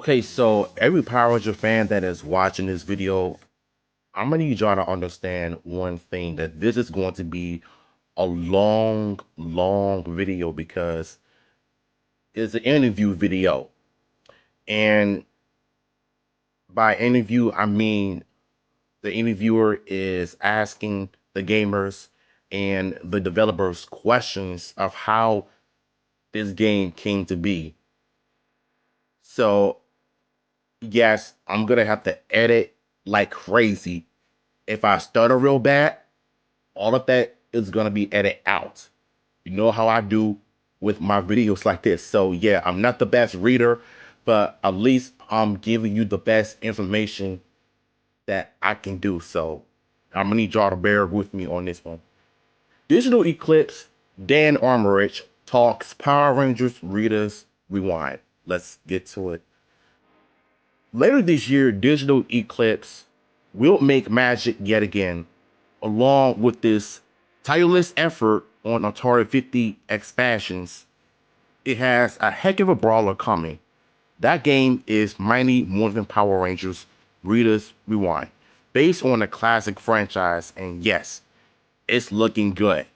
Okay, so every Power Ranger fan that is watching this video, I'm gonna need y'all to understand one thing, that this is going to be a long video because it's an interview video. And by interview, I mean the interviewer is asking the gamers and the developers questions of how this game came to be. So yes, I'm gonna have to edit like crazy. If I stutter real bad, all of that is gonna be edited out. You know how I do with my videos like this. So yeah, I'm not the best reader, but at least I'm giving you the best information that I can do. So I'm gonna need y'all to bear with me on this one. Digital Eclipse, Dan Amrich talks Power Rangers Rita's Rewind. Let's get to it. Later this year, Digital Eclipse will make magic yet again, along with this tireless effort on Atari 50 expansions. It has a heck of a brawler coming. That game is Mighty Morphin Power Rangers Rita's Rewind, based on a classic franchise, and yes, it's looking good.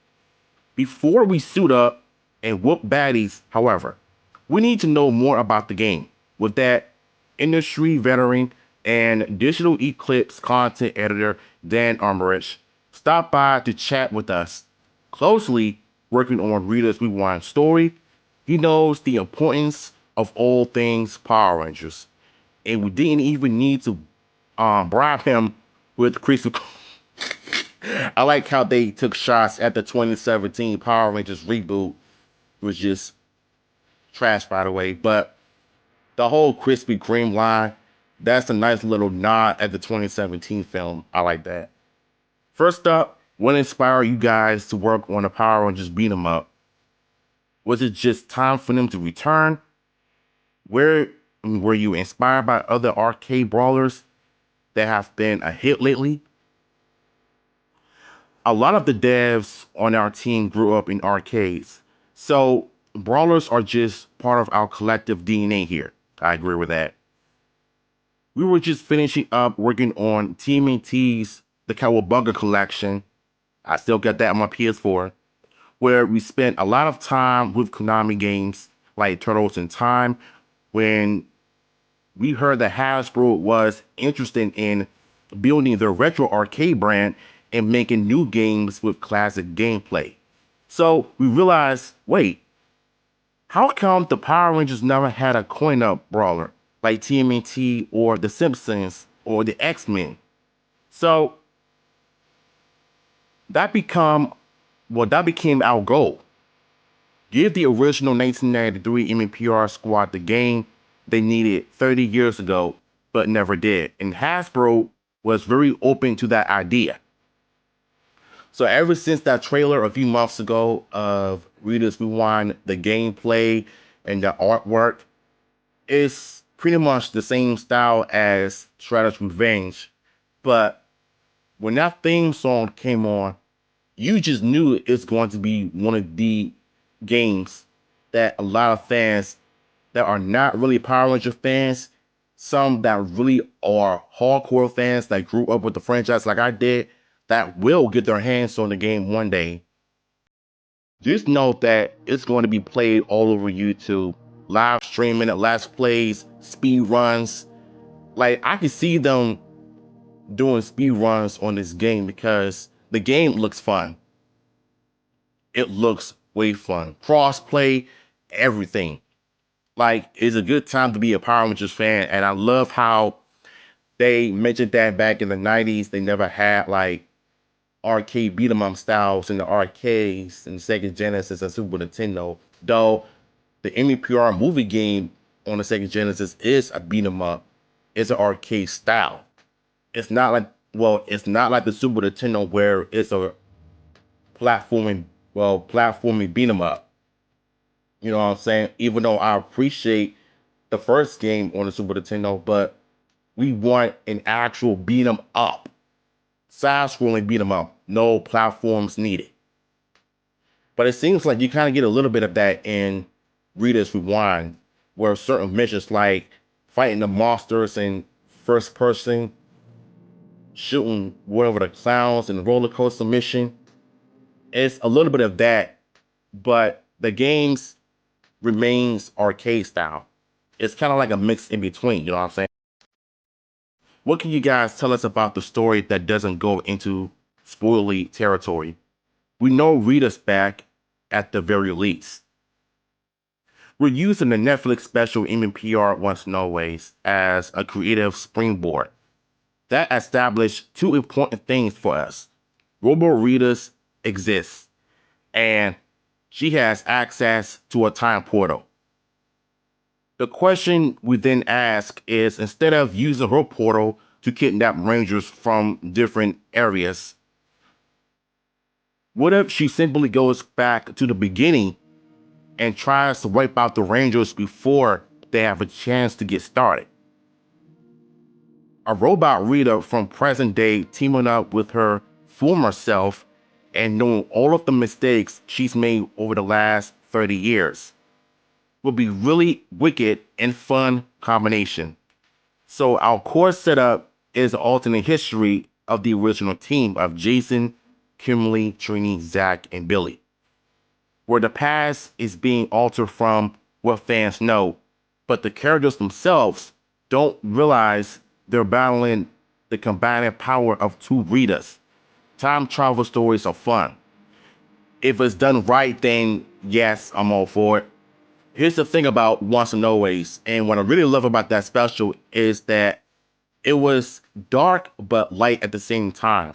Before we suit up and whoop baddies, however, we need to know more about the game. With that, industry veteran and Digital Eclipse content editor Dan Amrich stopped by to chat with us. Closely working on Rita's Rewind story, he knows the importance of all things Power Rangers, and we didn't even need to bribe him with crystal. I like how they took shots at the 2017 Power Rangers reboot, was just trash, by the way. But the whole Krispy Kreme line, that's a nice little nod at the 2017 film. I like that. First up, what inspired you guys to work on the Power Rangers beat 'em up? Was it just time for them to return? Where were you inspired by other arcade brawlers that have been a hit lately? A lot of the devs on our team grew up in arcades. So brawlers are just part of our collective DNA here. I agree with that. We were just finishing up working on TMNT's The Cowabunga Collection. I still got that on my PS4, where we spent a lot of time with Konami games like Turtles in Time. When we heard that Hasbro was interested in building their retro arcade brand and making new games with classic gameplay. So we realized, wait, how come the Power Rangers never had a coin-up brawler like TMNT or The Simpsons or the X-Men? So that became our goal. Give the original 1993 MPR squad the game they needed 30 years ago, but never did. And Hasbro was very open to that idea. So ever since that trailer a few months ago of Rita's Rewind, the gameplay and the artwork is pretty much the same style as Shredder's Revenge. But when that theme song came on, you just knew it's going to be one of the games that a lot of fans that are not really Power Ranger fans, some that really are hardcore fans that grew up with the franchise like I did, that will get their hands on the game one day. Just know that it's going to be played all over YouTube, live streaming it, let's plays, speed runs. Like I can see them doing speed runs on this game because the game looks fun. It looks way fun. Crossplay, everything. Like, it's a good time to be a Power Rangers fan, and I love how they mentioned that back in the 90s, they never had like arcade beat 'em up styles in the arcades and Sega Genesis and Super Nintendo. Though the MEPR movie game on the Sega Genesis is a beat 'em up. It's an arcade style. It's not like the Super Nintendo where it's a platforming, platforming beat 'em up. You know what I'm saying? Even though I appreciate the first game on the Super Nintendo, but we want an actual beat 'em up. Side scrolling beat 'em up. No platforms needed. But it seems like you kind of get a little bit of that in Rita's Rewind, where certain missions like fighting the monsters in first person, shooting whatever the clowns in the roller coaster mission. It's a little bit of that, but the games remains arcade style. It's kind of like a mix in between, you know what I'm saying? What can you guys tell us about the story that doesn't go into spoilery territory? We know Rita's back at the very least. We're using the Netflix special MPR Once No Ways as a creative springboard. That established two important things for us. Robo Rita's exists, and she has access to a time portal. The question we then ask is, instead of using her portal to kidnap rangers from different areas, what if she simply goes back to the beginning and tries to wipe out the rangers before they have a chance to get started? A robot Rita from present day teaming up with her former self and knowing all of the mistakes she's made over the last 30 years would be really wicked and fun combination. So our core setup is an alternate history of the original team of Jason, Kimberly, Trini, Zach, and Billy, where the past is being altered from what fans know, but the characters themselves don't realize they're battling the combative power of two Ritas. Time travel stories are fun. If it's done right, then yes, I'm all for it. Here's the thing about Once and Always, and what I really love about that special is that it was dark but light at the same time.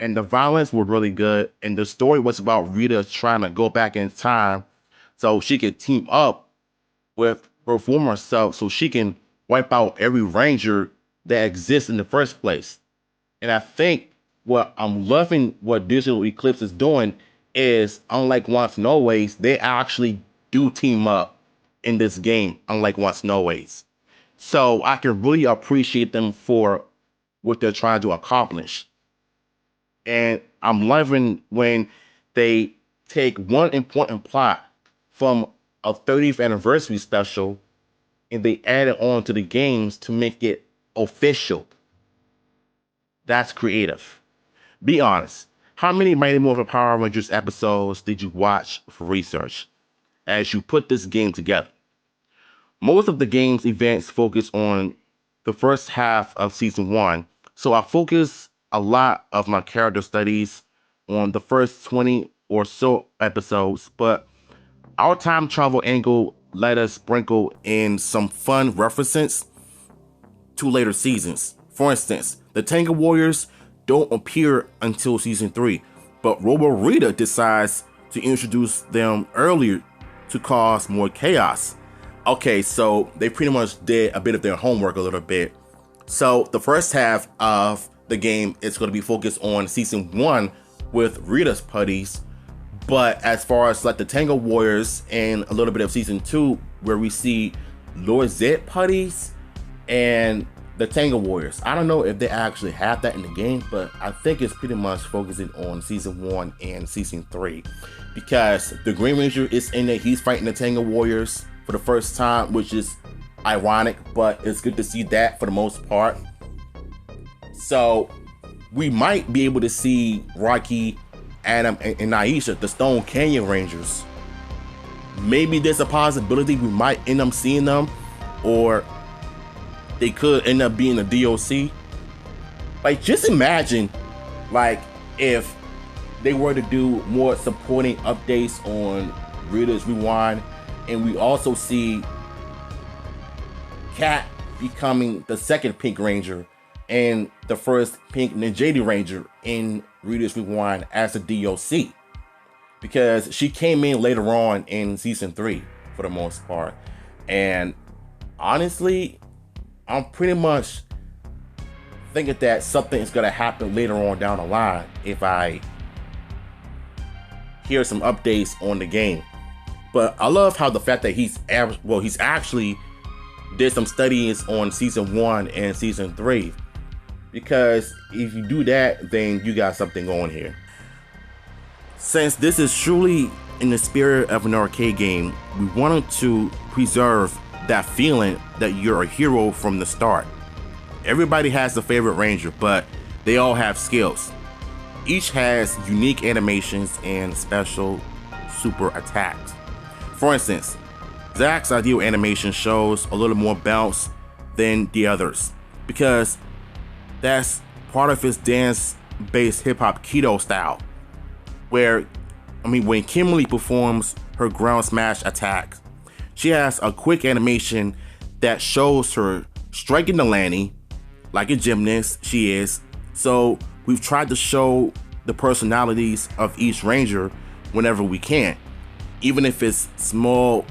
And the violence was really good. And the story was about Rita trying to go back in time so she could team up with her former self so she can wipe out every ranger that exists in the first place. And I think what I'm loving what Digital Eclipse is doing is, unlike Once and Always, they actually do team up in this game, unlike Once and Always. So I can really appreciate them for what they're trying to accomplish. And I'm loving when they take one important plot from a 30th anniversary special and they add it on to the games to make it official. That's creative. Be honest. How many Mighty Morphin Power Rangers episodes did you watch for research as you put this game together? Most of the game's events focus on the first half of season one, so I focus a lot of my character studies on the first 20 or so episodes, but our time travel angle let us sprinkle in some fun references to later seasons. For instance, the Tango Warriors don't appear until season 3, but Robo Rita decides to introduce them earlier to cause more chaos. Okay, so they pretty much did a bit of their homework a little bit. So the first half of the game is going to be focused on season 1 with Rita's putties, but as far as like the Tango Warriors and a little bit of season 2 where we see Lord Zed putties and the Tango Warriors. I don't know if they actually have that in the game, but I think it's pretty much focusing on season 1 and season 3 because the Green Ranger is in there. He's fighting the Tango Warriors for the first time, which is ironic, but it's good to see that for the most part. So we might be able to see Rocky, Adam, and Aisha, the Stone Canyon Rangers. Maybe there's a possibility we might end up seeing them, or they could end up being a DOC. Like, just imagine, like, if they were to do more supporting updates on Rita's Rewind, and we also see Cat becoming the second Pink Ranger and the first Pink Ninjady Ranger in Rita's Rewind as a DOC, because she came in later on in season 3 for the most part. And honestly, I'm pretty much thinking that something is going to happen later on down the line if I hear some updates on the game. But I love how the fact that he's actually did some studies on season 1 and season 3, because if you do that, then you got something going here. Since this is truly in the spirit of an arcade game, we wanted to preserve that feeling that you're a hero from the start. Everybody has a favorite ranger, but they all have skills. Each has unique animations and special super attacks. For instance, Zack's ideal animation shows a little more bounce than the others because that's part of his dance-based hip-hop keto style, when Kimberly performs her ground smash attack, she has a quick animation that shows her striking the landing like a gymnast she is. So we've tried to show the personalities of each ranger whenever we can, even if it's small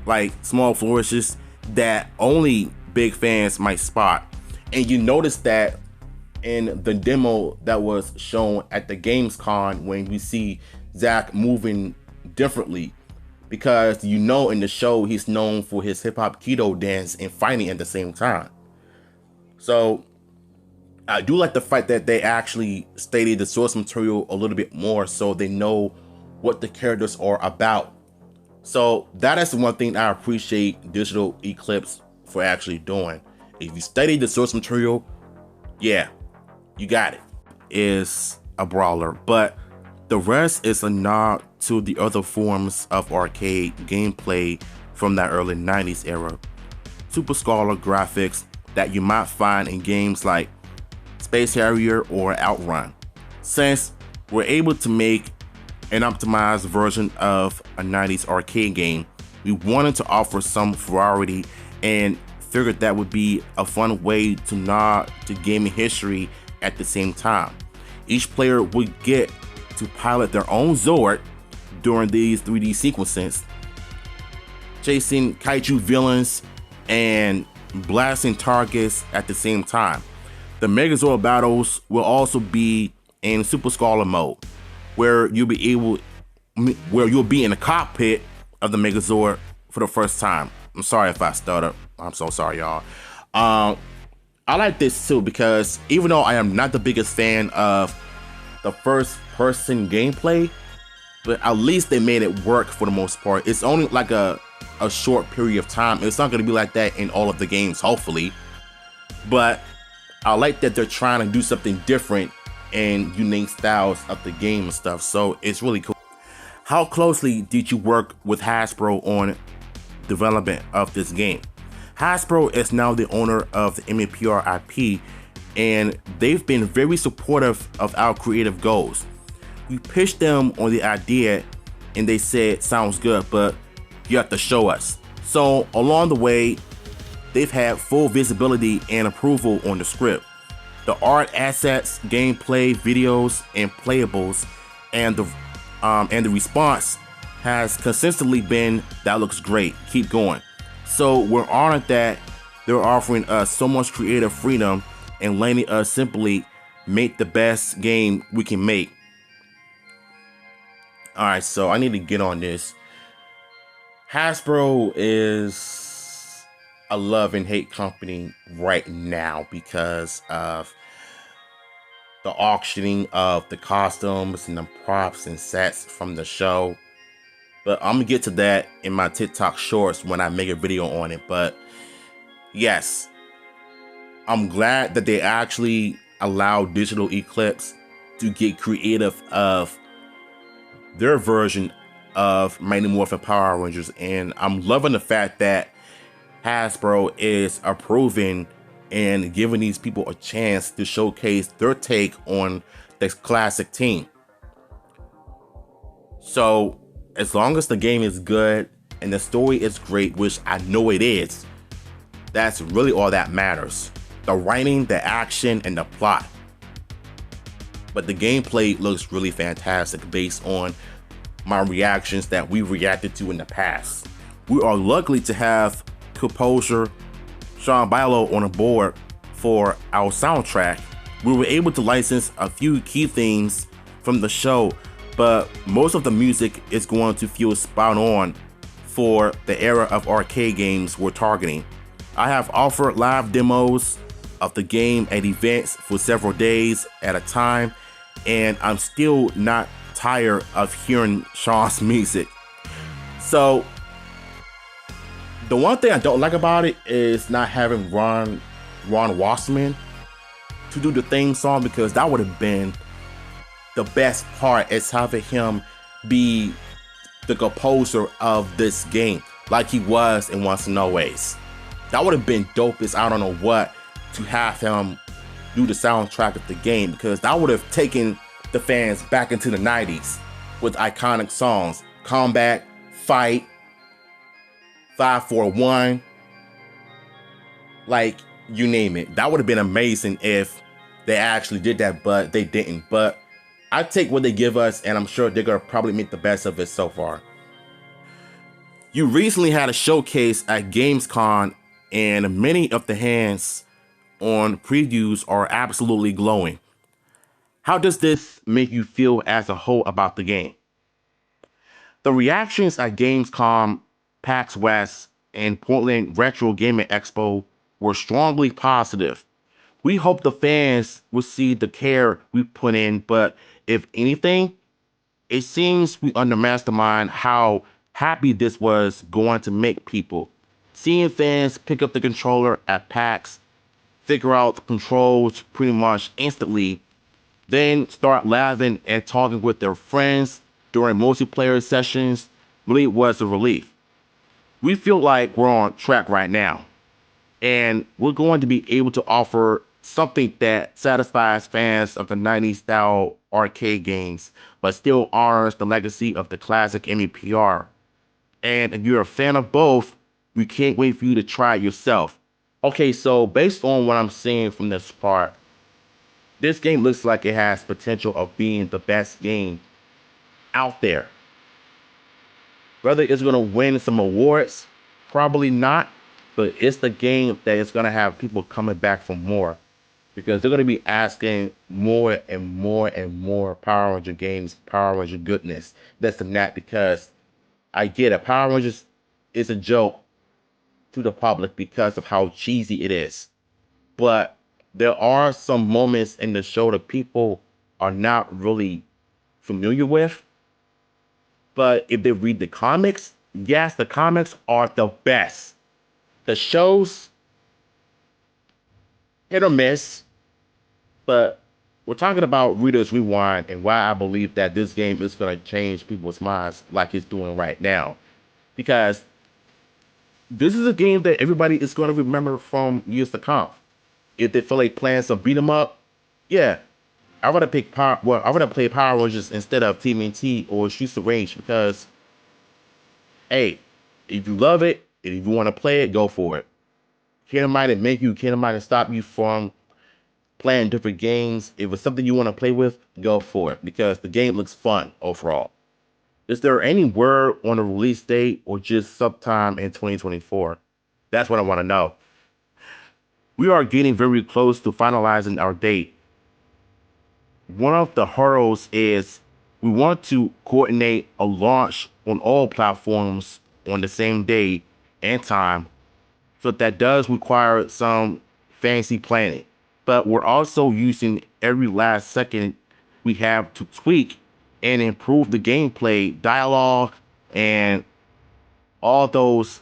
flourishes that only big fans might spot. And you notice that in the demo that was shown at the Gamescom when we see Zack moving differently, because in the show he's known for his hip-hop keto dance and fighting at the same time. So I do like the fact that they actually stated the source material a little bit more so they know what the characters are about. So that is the one thing I appreciate Digital Eclipse for actually doing. If you study the source material, yeah, you got it. Is a brawler, but the rest is a nod to the other forms of arcade gameplay from that early 90s era. Super Scholar graphics that you might find in games like Space Harrier or Outrun. Since we're able to make an optimized version of a 90s arcade game, we wanted to offer some variety and figured that would be a fun way to nod to gaming history at the same time. Each player would get to pilot their own Zord during these 3D sequences, chasing kaiju villains and blasting targets at the same time. The Megazord battles will also be in Super Scholar mode, where you'll be in the cockpit of the Megazord for the first time. I'm sorry if I stutter. I'm so sorry, y'all. I like this too because even though I am not the biggest fan of the first person gameplay, but at least they made it work for the most part. It's only like a short period of time. It's not going to be like that in all of the games, hopefully. But I like that they're trying to do something different and unique styles of the game and stuff. So it's really cool. How closely did you work with Hasbro on development of this game? Hasbro is now the owner of the MAPR IP, and they've been very supportive of our creative goals. We pitched them on the idea and they said, sounds good, but you have to show us. So along the way, they've had full visibility and approval on the script, the art assets, gameplay, videos, and playables, and the response has consistently been, that looks great, keep going. So we're honored that they're offering us so much creative freedom and letting us simply make the best game we can make. Alright, so I need to get on this. Hasbro is a love and hate company right now because of the auctioning of the costumes and the props and sets from the show. But I'm gonna get to that in my TikTok shorts when I make a video on it. But yes, I'm glad that they actually allow Digital Eclipse to get creative of their version of Mighty Morphin Power Rangers. And I'm loving the fact that Hasbro is approving and giving these people a chance to showcase their take on this classic team. So as long as the game is good and the story is great, which I know it is, that's really all that matters. The writing, the action, and the plot. But the gameplay looks really fantastic based on my reactions that we reacted to in the past. We are lucky to have composer Sean Bilo on board for our soundtrack. We were able to license a few key themes from the show, but most of the music is going to feel spot on for the era of arcade games we're targeting. I have offered live demos of the game at events for several days at a time, and I'm still not tired of hearing Sean's music. So The one thing I don't like about it is not having Ron Wasserman to do the theme song, because that would have been the best part, is having him be the composer of this game like he was in Once and Always. That would have been dope as I don't know what, to have him do the soundtrack of the game, because that would have taken the fans back into the 90s with iconic songs. Combat, Fight, 541, like you name it. That would have been amazing if they actually did that, but they didn't. But I take what they give us, and I'm sure they're gonna probably make the best of it so far. You recently had a showcase at Gamescom, and many of the hands on previews are absolutely glowing. How does this make you feel as a whole about the game? The reactions at Gamescom, PAX West, and Portland Retro Gaming Expo were strongly positive. We hope the fans will see the care we put in, but if anything, it seems we underestimate how happy this was going to make people. Seeing fans pick up the controller at PAX, figure out the controls pretty much instantly, then start laughing and talking with their friends during multiplayer sessions really was a relief. We feel like we're on track right now, and we're going to be able to offer something that satisfies fans of the 90s style arcade games, but still honors the legacy of the classic MEPR. And if you're a fan of both, we can't wait for you to try it yourself. Okay, so based on what I'm seeing from this part, this game looks like it has potential of being the best game out there. Whether it's going to win some awards, probably not, but it's the game that is going to have people coming back for more, because they're going to be asking more and more and more Power Ranger games, Power Ranger goodness, this and that, because I get it. Power Rangers is a joke to the public because of how cheesy it is. But there are some moments in the show that people are not really familiar with. But if they read the comics, yes, the comics are the best. The shows, hit or miss, but we're talking about Rita's Rewind and why I believe that this game is going to change people's minds like it's doing right now. Because this is a game that everybody is going to remember from years to come. If they feel like playing some beat 'em up, yeah, I would have picked Power. Well, I would have played Power Rangers instead of TMNT or Streets of Rage, because, hey, if you love it and if you want to play it, go for it. Can't nobody make you. Can't nobody stop you from playing different games. If it's something you want to play with, go for it, because the game looks fun overall. Is there any word on the release date or just sometime in 2024? That's what I want to know. We are getting very close to finalizing our date. One of the hurdles is we want to coordinate a launch on all platforms on the same day and time. So that does require some fancy planning. But we're also using every last second we have to tweak and improve the gameplay, dialogue, and all those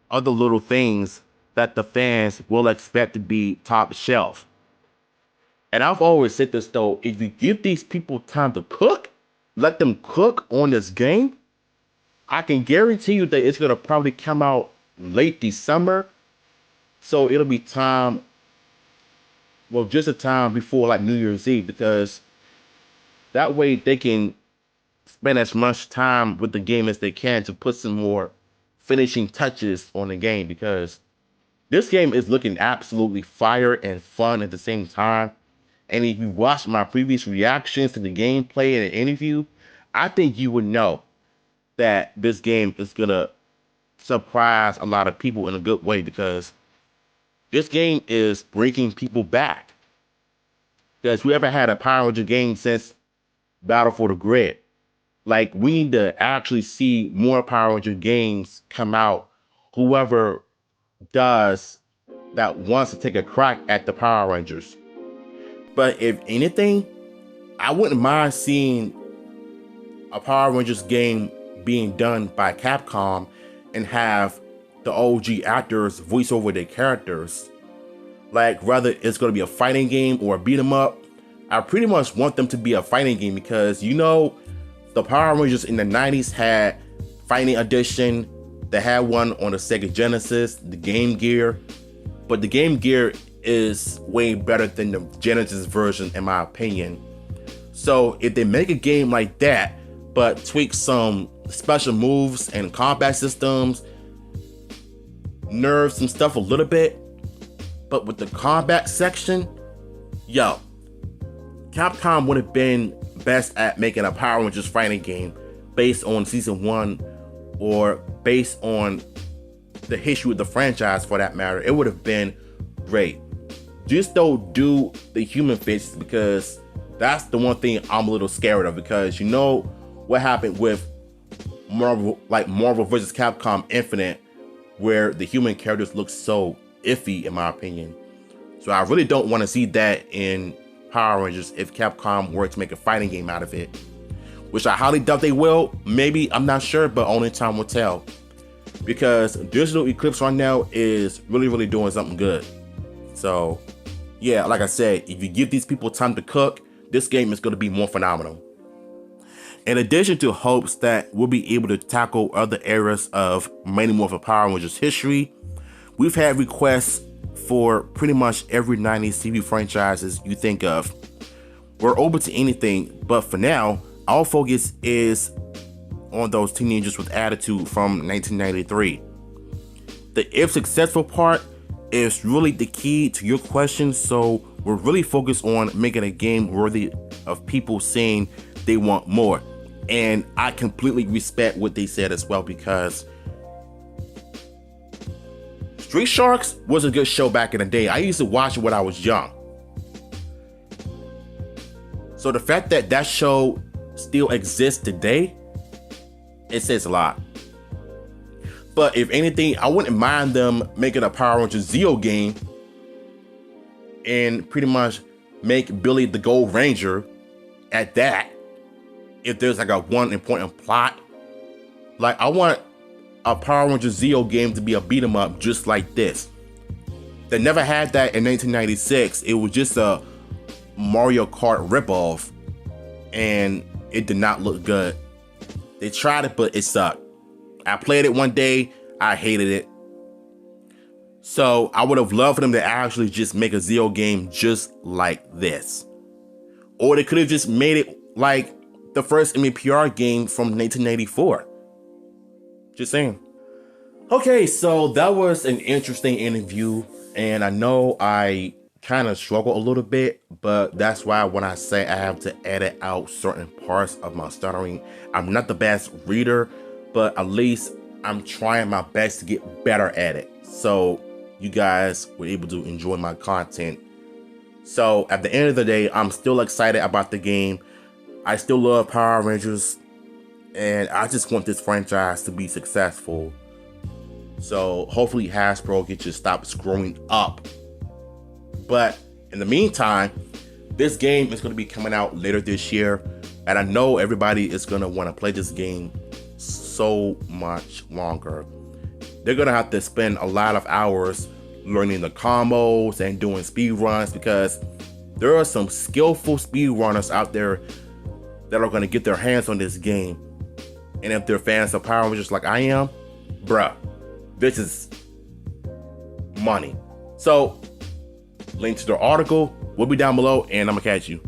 other little things that the fans will expect to be top shelf. And I've always said this though, if you give these people time to cook, let them cook on this game, I can guarantee you that it's gonna probably come out late December. So it'll be time, well, just a time before like New Year's Eve, because that way they can spend as much time with the game as they can to put some more finishing touches on the game, because this game is looking absolutely fire and fun at the same time. And if you watch my previous reactions to the gameplay and the interview, I think you would know that this game is gonna surprise a lot of people in a good way, because this game is bringing people back. Because we ever had a Power Ranger game since Battle for the Grid. Like, we need to actually see more Power Ranger games come out. Whoever does that wants to take a crack at the Power Rangers. But if anything, I wouldn't mind seeing a Power Rangers game being done by Capcom and have the OG actors voice over their characters. Like, whether it's going to be a fighting game or a beat 'em up, I pretty much want them to be a fighting game because, you know, the Power Rangers in the 90s had Fighting Edition. They had one on the Sega Genesis, the Game Gear. But the Game Gear is way better than the Genesis version, in my opinion. So if they make a game like that, but tweak some special moves and combat systems, nerf some stuff a little bit, but with the combat section, yo, Capcom would have been best at making a Power Rangers fighting game based on season 1 or based on the history of the franchise for that matter. It would have been great. Just don't do the human faces because that's the one thing I'm a little scared of, because you know what happened with Marvel, like Marvel vs. Capcom Infinite, where the human characters look so iffy in my opinion. So I really don't want to see that in Power Rangers if Capcom were to make a fighting game out of it, which I highly doubt they will. Maybe, I'm not sure, but only time will tell, because Digital Eclipse right now is really doing something good. So yeah, like I said, if you give these people time to cook, this game is going to be more phenomenal. In addition to hopes that we'll be able to tackle other eras of Mighty Morphin Power Rangers history, we've had requests for pretty much every 90s TV franchises you think of. We're open to anything, but for now, our focus is on those teenagers with attitude from 1993. The if successful part is really the key to your question, so we're really focused on making a game worthy of people saying they want more. And I completely respect what they said as well, because Street Sharks was a good show back in the day. I used to watch it when I was young. So the fact that that show still exists today, it says a lot. But if anything, I wouldn't mind them making a Power Rangers Zeo game and pretty much make Billy the Gold Ranger at that. If there's like a one important plot, like I want a Power Rangers Zeo game to be a beat 'em up just like this. They never had that in 1996. It was just a Mario Kart ripoff, and it did not look good. They tried it, but it sucked. I played it one day, I hated it. So I would have loved for them to actually just make a Zeo game just like this. Or they could have just made it like the first MEPR game from 1984. Just saying. Okay, so that was an interesting interview, and I know I kind of struggle a little bit, but that's why when I say I have to edit out certain parts of my stuttering, I'm not the best reader, but at least I'm trying my best to get better at it, so you guys were able to enjoy my content. So at the end of the day, I'm still excited about the game. I still love Power Rangers, and I just want this franchise to be successful. So hopefully Hasbro can just stop screwing up. But in the meantime, this game is going to be coming out later this year, and I know everybody is going to want to play this game so much longer. They're going to have to spend a lot of hours learning the combos and doing speed runs, because there are some skillful speed runners out there that are going to get their hands on this game. And if they're fans of Power Rangers like I am, bruh, this is money. So link to the article will be down below, and I'm gonna catch you.